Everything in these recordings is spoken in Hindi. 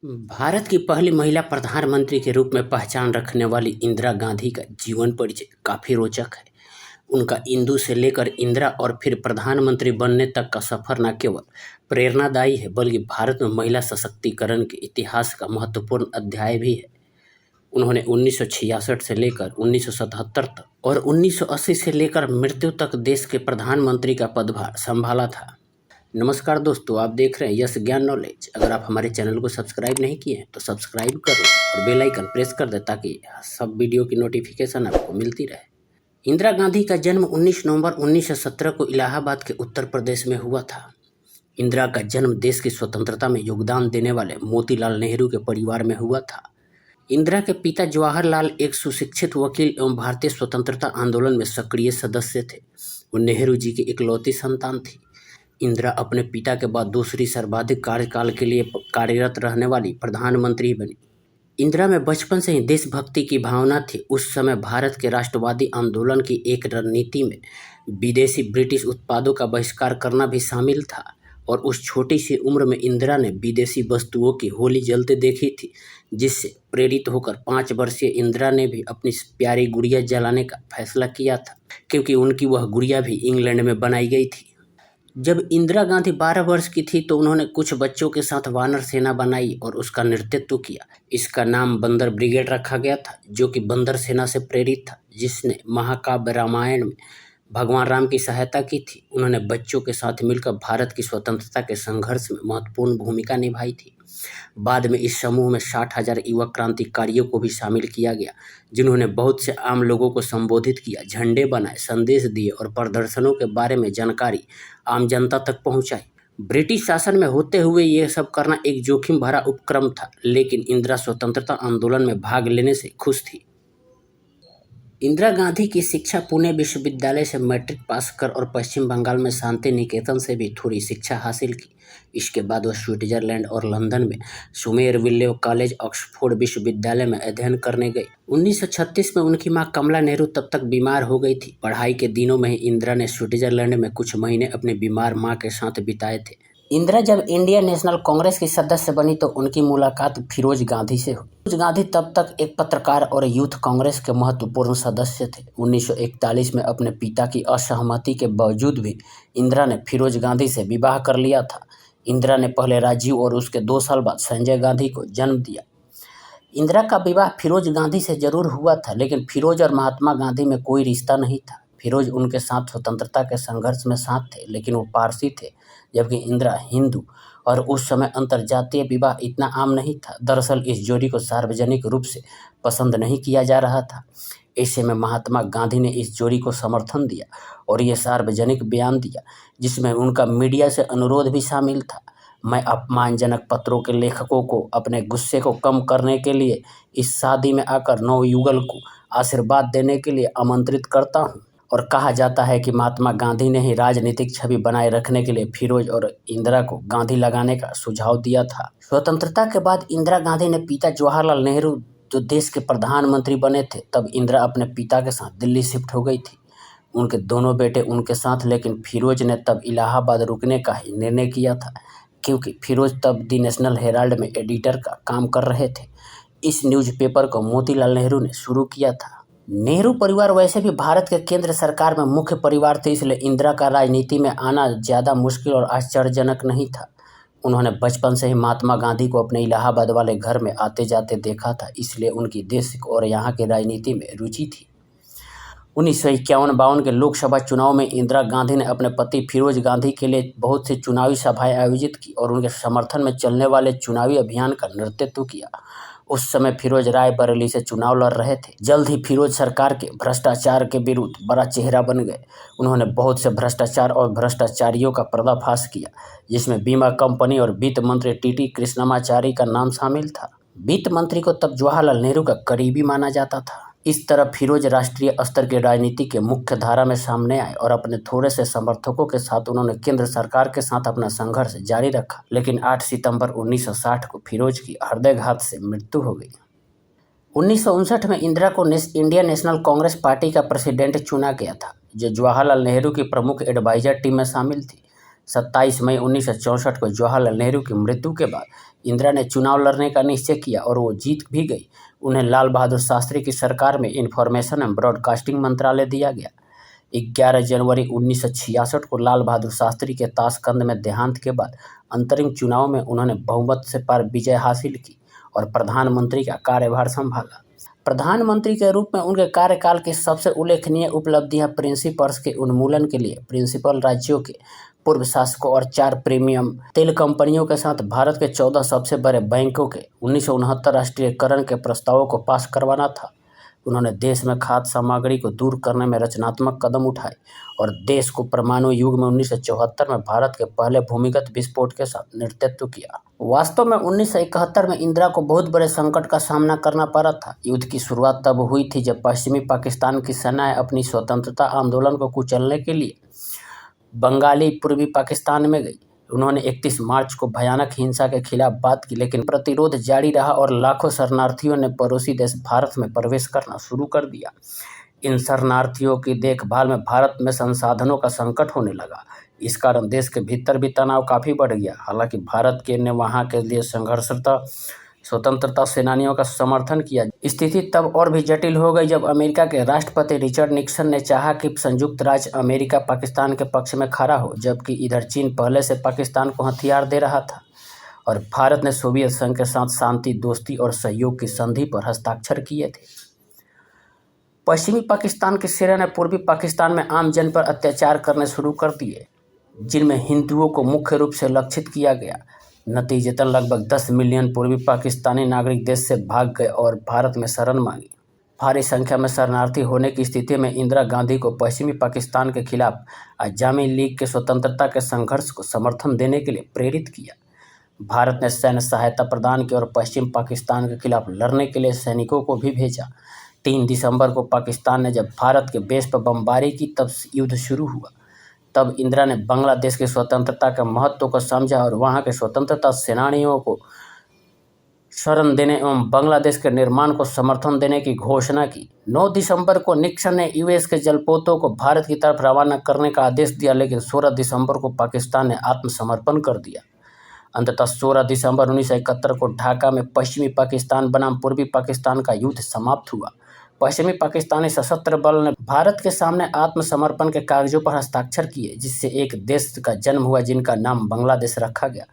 भारत की पहली महिला प्रधानमंत्री के रूप में पहचान रखने वाली इंदिरा गांधी का जीवन परिचय काफी रोचक है। उनका इंदु से लेकर इंदिरा और फिर प्रधानमंत्री बनने तक का सफर न केवल प्रेरणादायी है बल्कि भारत में महिला सशक्तिकरण के इतिहास का महत्वपूर्ण अध्याय भी है। उन्होंने 1966 से लेकर 1977 तक और 1980 से लेकर मृत्यु तक देश के प्रधानमंत्री का पदभार संभाला था। नमस्कार दोस्तों, आप देख रहे हैं यस ज्ञान नॉलेज। अगर आप हमारे चैनल को सब्सक्राइब नहीं किए हैं तो सब्सक्राइब कर लें और बेल आइकन प्रेस कर दें ताकि सब वीडियो की नोटिफिकेशन आपको मिलती रहे। इंदिरा गांधी का जन्म 19 नवंबर 1917 को इलाहाबाद के उत्तर प्रदेश में हुआ था। इंदिरा का जन्म देश की स्वतंत्रता में योगदान देने वाले मोतीलाल नेहरू के परिवार में हुआ था। इंदिरा के पिता जवाहरलाल एक सुशिक्षित वकील एवं भारतीय स्वतंत्रता आंदोलन में सक्रिय सदस्य थे। वो नेहरू जी की इकलौती संतान थी। इंदिरा अपने पिता के बाद दूसरी सर्वाधिक कार्यकाल के लिए कार्यरत रहने वाली प्रधानमंत्री बनी। इंदिरा में बचपन से ही देशभक्ति की भावना थी। उस समय भारत के राष्ट्रवादी आंदोलन की एक रणनीति में विदेशी ब्रिटिश उत्पादों का बहिष्कार करना भी शामिल था और उस छोटी सी उम्र में इंदिरा ने विदेशी वस्तुओं की होली जलते देखी थी, जिससे प्रेरित होकर 5 वर्षीय इंदिरा ने भी अपनी प्यारी गुड़िया जलाने का फैसला किया था, क्योंकि उनकी वह गुड़िया भी इंग्लैंड में बनाई गई थी। जब इंदिरा गांधी 12 वर्ष की थी तो उन्होंने कुछ बच्चों के साथ वानर सेना बनाई और उसका नेतृत्व किया। इसका नाम बंदर ब्रिगेड रखा गया था, जो कि बंदर सेना से प्रेरित था, जिसने महाकाव्य रामायण में भगवान राम की सहायता की थी। उन्होंने बच्चों के साथ मिलकर भारत की स्वतंत्रता के संघर्ष में महत्वपूर्ण भूमिका निभाई थी। बाद में इस समूह में 60,000 युवा क्रांतिकारियों को भी शामिल किया गया, जिन्होंने बहुत से आम लोगों को संबोधित किया, झंडे बनाए, संदेश दिए और प्रदर्शनों के बारे में जानकारी आम जनता तक पहुंचाई। ब्रिटिश शासन में होते हुए यह सब करना एक जोखिम भरा उपक्रम था, लेकिन इंदिरा स्वतंत्रता आंदोलन में भाग लेने से खुश थी। इंदिरा गांधी की शिक्षा पुणे विश्वविद्यालय से मैट्रिक पास कर और पश्चिम बंगाल में शांति निकेतन से भी थोड़ी शिक्षा हासिल की। इसके बाद वह स्विट्जरलैंड और लंदन में सुमेरविल्ले कॉलेज, ऑक्सफोर्ड विश्वविद्यालय में अध्ययन करने गई। 1936 में उनकी मां कमला नेहरू तब तक बीमार हो गई थी। पढ़ाई के दिनों में ही इंदिरा ने स्विट्जरलैंड में कुछ महीने अपनी बीमार मां के साथ बिताए थे। इंदिरा जब इंडियन नेशनल कांग्रेस की सदस्य बनी तो उनकी मुलाकात फिरोज गांधी से हुई। फिरोज गांधी तब तक एक पत्रकार और यूथ कांग्रेस के महत्वपूर्ण सदस्य थे। 1941 में अपने पिता की असहमति के बावजूद भी इंदिरा ने फिरोज गांधी से विवाह कर लिया था। इंदिरा ने पहले राजीव और उसके 2 साल बाद संजय गांधी को जन्म दिया। इंदिरा का विवाह फिरोज गांधी से जरूर हुआ था, लेकिन फिरोज और महात्मा गांधी में कोई रिश्ता नहीं था। फिरोज उनके साथ स्वतंत्रता के संघर्ष में साथ थे, लेकिन वो पारसी थे, जबकि इंदिरा हिंदू, और उस समय अंतरजातीय विवाह इतना आम नहीं था। दरअसल इस जोड़ी को सार्वजनिक रूप से पसंद नहीं किया जा रहा था। ऐसे में महात्मा गांधी ने इस जोड़ी को समर्थन दिया और ये सार्वजनिक बयान दिया, जिसमें उनका मीडिया से अनुरोध भी शामिल था। मैं अपमानजनक पत्रों के लेखकों को अपने गुस्से को कम करने के लिए इस शादी में आकर नवयुगल को आशीर्वाद देने के लिए आमंत्रित करता हूँ। और कहा जाता है कि महात्मा गांधी ने ही राजनीतिक छवि बनाए रखने के लिए फिरोज और इंदिरा को गांधी लगाने का सुझाव दिया था। स्वतंत्रता के बाद इंदिरा गांधी ने पिता जवाहरलाल नेहरू जो देश के प्रधानमंत्री बने थे, तब इंदिरा अपने पिता के साथ दिल्ली शिफ्ट हो गई थी। उनके दोनों बेटे उनके साथ, लेकिन फिरोज ने तब इलाहाबाद रुकने का ही निर्णय किया था, क्योंकि फिरोज तब दी नेशनल हेराल्ड में एडिटर का काम कर रहे थे। इस न्यूज़पेपर को मोतीलाल नेहरू ने शुरू किया था। नेहरू परिवार वैसे भी भारत के केंद्र सरकार में मुख्य परिवार थे, इसलिए इंदिरा का राजनीति में आना ज़्यादा मुश्किल और आश्चर्यजनक नहीं था। उन्होंने बचपन से ही महात्मा गांधी को अपने इलाहाबाद वाले घर में आते जाते देखा था, इसलिए उनकी देश और यहाँ की राजनीति में रुचि थी। 1951-52 के लोकसभा चुनाव में इंदिरा गांधी ने अपने पति फिरोज गांधी के लिए बहुत सी चुनावी सभाएं आयोजित की और उनके समर्थन में चलने वाले चुनावी अभियान का नेतृत्व किया। उस समय फिरोज रायबरेली से चुनाव लड़ रहे थे। जल्द ही फिरोज सरकार के भ्रष्टाचार के विरुद्ध बड़ा चेहरा बन गए। उन्होंने बहुत से भ्रष्टाचार और भ्रष्टाचारियों का पर्दाफाश किया, जिसमें बीमा कंपनी और वित्त मंत्री टी कृष्णमाचारी का नाम शामिल था। वित्त मंत्री को तब जवाहरलाल नेहरू का करीबी माना जाता था। इस तरह फिरोज राष्ट्रीय स्तर की राजनीति के मुख्य धारा में सामने आए और अपने थोड़े से समर्थकों के साथ उन्होंने केंद्र सरकार के साथ अपना संघर्ष जारी रखा। लेकिन 8 सितंबर 1960 को फिरोज की हृदयघात से मृत्यु हो गई। 1959 में इंदिरा को इंडियन नेशनल कांग्रेस पार्टी का प्रेसिडेंट चुना गया था, जो जवाहरलाल नेहरू की प्रमुख एडवाइजर टीम में शामिल थी। 27 मई 1964 को जवाहरलाल नेहरू की मृत्यु के बाद इंदिरा ने चुनाव लड़ने का निश्चय किया और वो जीत भी गई। उन्हें लाल बहादुर शास्त्री की सरकार में इंफॉर्मेशन एंड ब्रॉडकास्टिंग मंत्रालय दिया गया। 11 जनवरी 1966 को लाल बहादुर शास्त्री के ताशकंद में देहांत के बाद अंतरिम चुनाव में उन्होंने बहुमत से पार विजय हासिल की और प्रधानमंत्री का कार्यभार संभाला। प्रधानमंत्री के रूप में उनके कार्यकाल की सबसे उल्लेखनीय उपलब्धियां प्रिंसिपर्स के उन्मूलन के लिए प्रिंसिपल राज्यों के पूर्व शासकों और 4 प्रीमियम तेल कंपनियों के साथ भारत के 14 सबसे बड़े बैंकों के 1969 राष्ट्रीयकरण के प्रस्तावों को पास करवाना था। उन्होंने देश में खाद्य सामग्री को दूर करने में रचनात्मक कदम उठाए और देश को परमाणु युग में 1974 में भारत के पहले भूमिगत विस्फोट के साथ नेतृत्व किया। वास्तव में 1971 में इंदिरा को बहुत बड़े संकट का सामना करना पड़ा था। युद्ध की शुरुआत तब हुई थी जब पश्चिमी पाकिस्तान की सेनाएं अपनी स्वतंत्रता आंदोलन को कुचलने के लिए बंगाली पूर्वी पाकिस्तान में गई। उन्होंने 31 मार्च को भयानक हिंसा के खिलाफ बात की, लेकिन प्रतिरोध जारी रहा और लाखों शरणार्थियों ने पड़ोसी देश भारत में प्रवेश करना शुरू कर दिया। इन शरणार्थियों की देखभाल में भारत में संसाधनों का संकट होने लगा। इस कारण देश के भीतर भी तनाव काफ़ी बढ़ गया। हालांकि भारत के ने वहाँ के लिए संघर्षरत स्वतंत्रता सेनानियों का समर्थन किया। स्थिति तब और भी जटिल हो गई जब अमेरिका के राष्ट्रपति रिचर्ड निक्सन ने चाहा कि संयुक्त राज्य अमेरिका पाकिस्तान के पक्ष में खड़ा हो, जबकि इधर चीन पहले से पाकिस्तान को हथियार दे रहा था और भारत ने सोवियत संघ के साथ शांति, दोस्ती और सहयोग की संधि पर हस्ताक्षर किए थे। पश्चिमी पाकिस्तान की सेना ने पूर्वी पाकिस्तान में आम जन पर अत्याचार करने शुरू कर दिए, जिनमें हिंदुओं को मुख्य रूप से लक्षित किया गया। नतीजतन लगभग 10 मिलियन पूर्वी पाकिस्तानी नागरिक देश से भाग गए और भारत में शरण मांगी। भारी संख्या में शरणार्थी होने की स्थिति में इंदिरा गांधी को पश्चिमी पाकिस्तान के खिलाफ अवामी लीग के स्वतंत्रता के संघर्ष को समर्थन देने के लिए प्रेरित किया। भारत ने सैन्य सहायता प्रदान की और पश्चिम पाकिस्तान के खिलाफ लड़ने के लिए सैनिकों को भी भेजा। 3 दिसंबर को पाकिस्तान ने जब भारत के बेस पर बमबारी की तब युद्ध शुरू हुआ। तब इंदिरा ने बांग्लादेश की स्वतंत्रता के महत्व को समझा और वहां के स्वतंत्रता सेनानियों को शरण देने एवं बांग्लादेश के निर्माण को समर्थन देने की घोषणा की। 9 दिसंबर को निक्सन ने यूएस के जलपोतों को भारत की तरफ रवाना करने का आदेश दिया, लेकिन 16 दिसंबर को पाकिस्तान ने आत्मसमर्पण कर दिया। अंततः 16 दिसंबर 1971 को ढाका में पश्चिमी पाकिस्तान बनाम पूर्वी पाकिस्तान का युद्ध समाप्त हुआ। पश्चिमी पाकिस्तानी सशस्त्र बल ने भारत के सामने आत्मसमर्पण के कागजों पर हस्ताक्षर किए, जिससे एक देश का जन्म हुआ जिनका नाम बांग्लादेश रखा गया।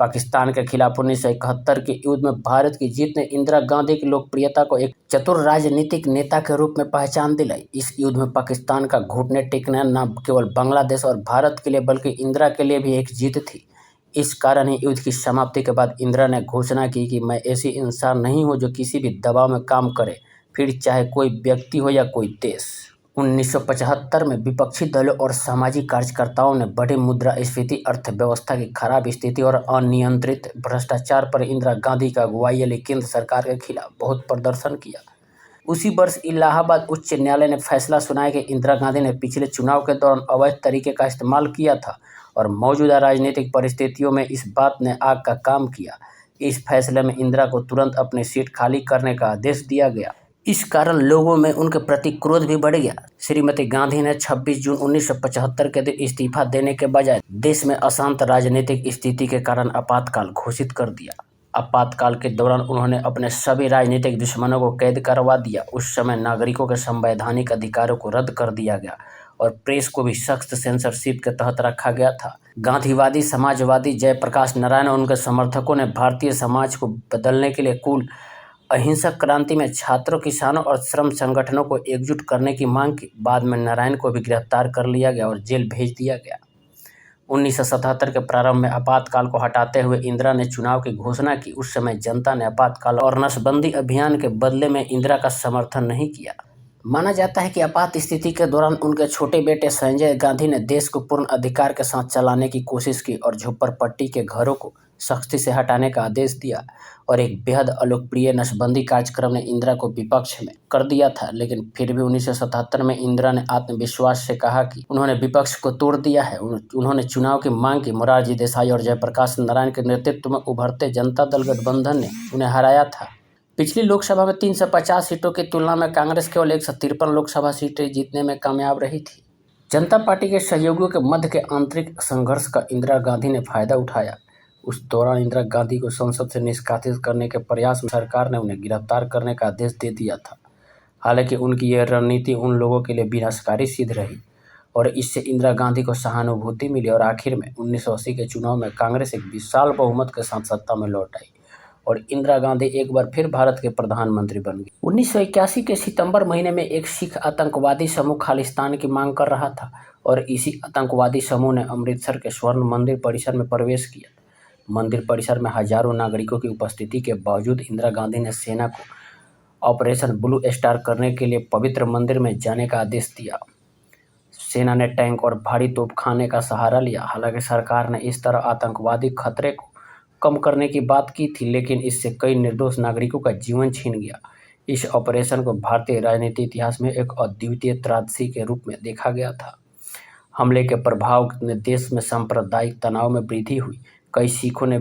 पाकिस्तान के खिलाफ 1971 के युद्ध में भारत की जीत ने इंदिरा गांधी की लोकप्रियता को एक चतुर राजनीतिक नेता के रूप में पहचान दिलाई। इस युद्ध में पाकिस्तान का घुटने टेकना न केवल बांग्लादेश और भारत के लिए बल्कि इंदिरा के लिए भी एक जीत थी। इस कारण ही युद्ध की समाप्ति के बाद इंदिरा ने घोषणा की कि मैं ऐसी इंसान नहीं हूँ जो किसी भी दबाव में काम करे, फिर चाहे कोई व्यक्ति हो या कोई देश। 1975 में विपक्षी दलों और सामाजिक कार्यकर्ताओं ने बड़ी मुद्रास्फीति, अर्थव्यवस्था की खराब स्थिति और अनियंत्रित भ्रष्टाचार पर इंदिरा गांधी की अगुवाई वाली केंद्र सरकार के खिलाफ बहुत प्रदर्शन किया। उसी वर्ष इलाहाबाद उच्च न्यायालय ने फैसला सुनाया कि इंदिरा गांधी ने पिछले चुनाव के दौरान अवैध तरीके का इस्तेमाल किया था और मौजूदा राजनीतिक परिस्थितियों में इस बात ने आग का काम किया। इस फैसले में इंदिरा को तुरंत अपनी सीट खाली करने का आदेश दिया गया। इस कारण लोगों में उनके प्रति क्रोध भी बढ़ गया। श्रीमती गांधी ने 26 जून 1975 के दिन इस्तीफा देने के बजाय देश में अशांत राजनीतिक स्थिति के कारण आपातकाल घोषित कर दिया। आपातकाल के दौरान उन्होंने अपने सभी राजनीतिक दुश्मनों को कैद करवा दिया। उस समय नागरिकों के संवैधानिक अधिकारों को रद्द कर दिया गया और प्रेस को भी सख्त सेंसरशिप के तहत रखा गया था। गांधीवादी समाजवादी जयप्रकाश नारायण और उनके समर्थकों ने भारतीय समाज को बदलने के लिए कुल अहिंसक क्रांति में छात्रों, किसानों और श्रम संगठनों को एकजुट करने की मांग की। बाद में नारायण को भी गिरफ्तार कर लिया गया और जेल भेज दिया गया। 1977 के प्रारंभ में आपातकाल को हटाते हुए इंदिरा ने चुनाव की घोषणा की। उस समय जनता ने आपातकाल और नसबंदी अभियान के बदले में इंदिरा का समर्थन नहीं किया। माना जाता है कि आपात स्थिति के दौरान उनके छोटे बेटे संजय गांधी ने देश को पूर्ण अधिकार के साथ चलाने की कोशिश की और झोपड़पट्टी के घरों को सख्ती से हटाने का आदेश दिया और एक बेहद अलोकप्रिय नसबंदी कार्यक्रम ने इंदिरा को विपक्ष में कर दिया था। लेकिन फिर भी 1977 में इंदिरा ने आत्मविश्वास से कहा कि उन्होंने विपक्ष को तोड़ दिया है। उन्होंने चुनाव की मांग की। मोरारजी देसाई और जयप्रकाश नारायण के नेतृत्व में उभरते जनता दल गठबंधन ने उन्हें हराया था। पिछली लोकसभा में 350 सीटों की तुलना में कांग्रेस केवल 153 लोकसभा सीटें जीतने में कामयाब रही थी। जनता पार्टी के सहयोगियों के मध्य के आंतरिक संघर्ष का इंदिरा गांधी ने फायदा उठाया। उस दौरान इंदिरा गांधी को संसद से निष्कासित करने के प्रयास में सरकार ने उन्हें गिरफ्तार करने का आदेश दे दिया था। हालांकि उनकी यह रणनीति उन लोगों के लिए विनाशकारी सिद्ध रही और इससे इंदिरा गांधी को सहानुभूति मिली और आखिर में 1980 के चुनाव में कांग्रेस एक विशाल बहुमत के साथ सत्ता में लौट आई और इंदिरा गांधी एक बार फिर भारत के प्रधानमंत्री बन गई। 1981 के सितंबर महीने में एक सिख आतंकवादी समूह खालिस्तान की मांग कर रहा था और इसी आतंकवादी समूह ने अमृतसर के स्वर्ण मंदिर परिसर में प्रवेश किया। मंदिर परिसर में हजारों नागरिकों की उपस्थिति के बावजूद इंदिरा गांधी ने सेना को ऑपरेशन ब्लू स्टार करने के लिए पवित्र मंदिर में जाने का आदेश दिया। सेना ने टैंक और भारी तोपखाने का सहारा लिया। हालांकि सरकार ने इस तरह आतंकवादी खतरे को कम करने की बात की थी, लेकिन इससे कई निर्दोष नागरिकों का जीवन छीन गया। इस ऑपरेशन को भारतीय राजनीति इतिहास में एक अद्वितीय त्रासदी के रूप में देखा गया था। हमले के प्रभाव ने देश में सांप्रदायिक तनाव में वृद्धि हुई। कई सिखों ने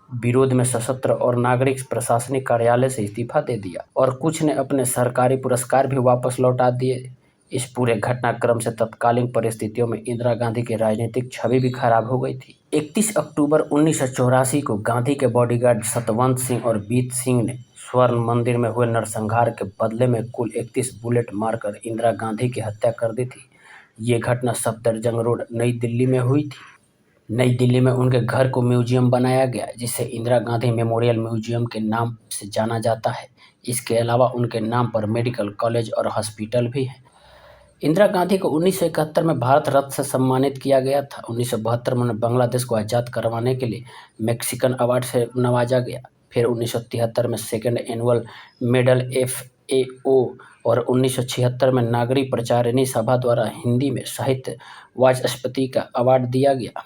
विरोध में सशस्त्र और नागरिक प्रशासनिक कार्यालय से इस्तीफा दे दिया और कुछ ने अपने सरकारी पुरस्कार भी वापस लौटा दिए। इस पूरे घटनाक्रम से तत्कालीन परिस्थितियों में इंदिरा गांधी की राजनीतिक छवि भी खराब हो गई थी। 31 अक्टूबर 1984 को गांधी के बॉडीगार्ड सतवंत सिंह और बीत सिंह ने स्वर्ण मंदिर में हुए नरसंहार के बदले में कुल 31 बुलेट मारकर इंदिरा गांधी की हत्या कर दी थी। ये घटना सफदरजंग रोड नई दिल्ली में हुई थी। नई दिल्ली में उनके घर को म्यूजियम बनाया गया, जिसे इंदिरा गांधी मेमोरियल म्यूजियम के नाम से जाना जाता है। इसके अलावा उनके नाम पर मेडिकल कॉलेज और हॉस्पिटल भी है। इंदिरा गांधी को 1971 में भारत रत्न से सम्मानित किया गया था। 1972 में उन्हें बांग्लादेश को आज़ाद करवाने के लिए मैक्सिकन अवार्ड से नवाजा गया। फिर 1973 में सेकेंड एनुअल मेडल FAO और 1976 में नागरिक प्रचारिणी सभा द्वारा हिंदी में साहित्य वाचस्पति का अवार्ड दिया गया।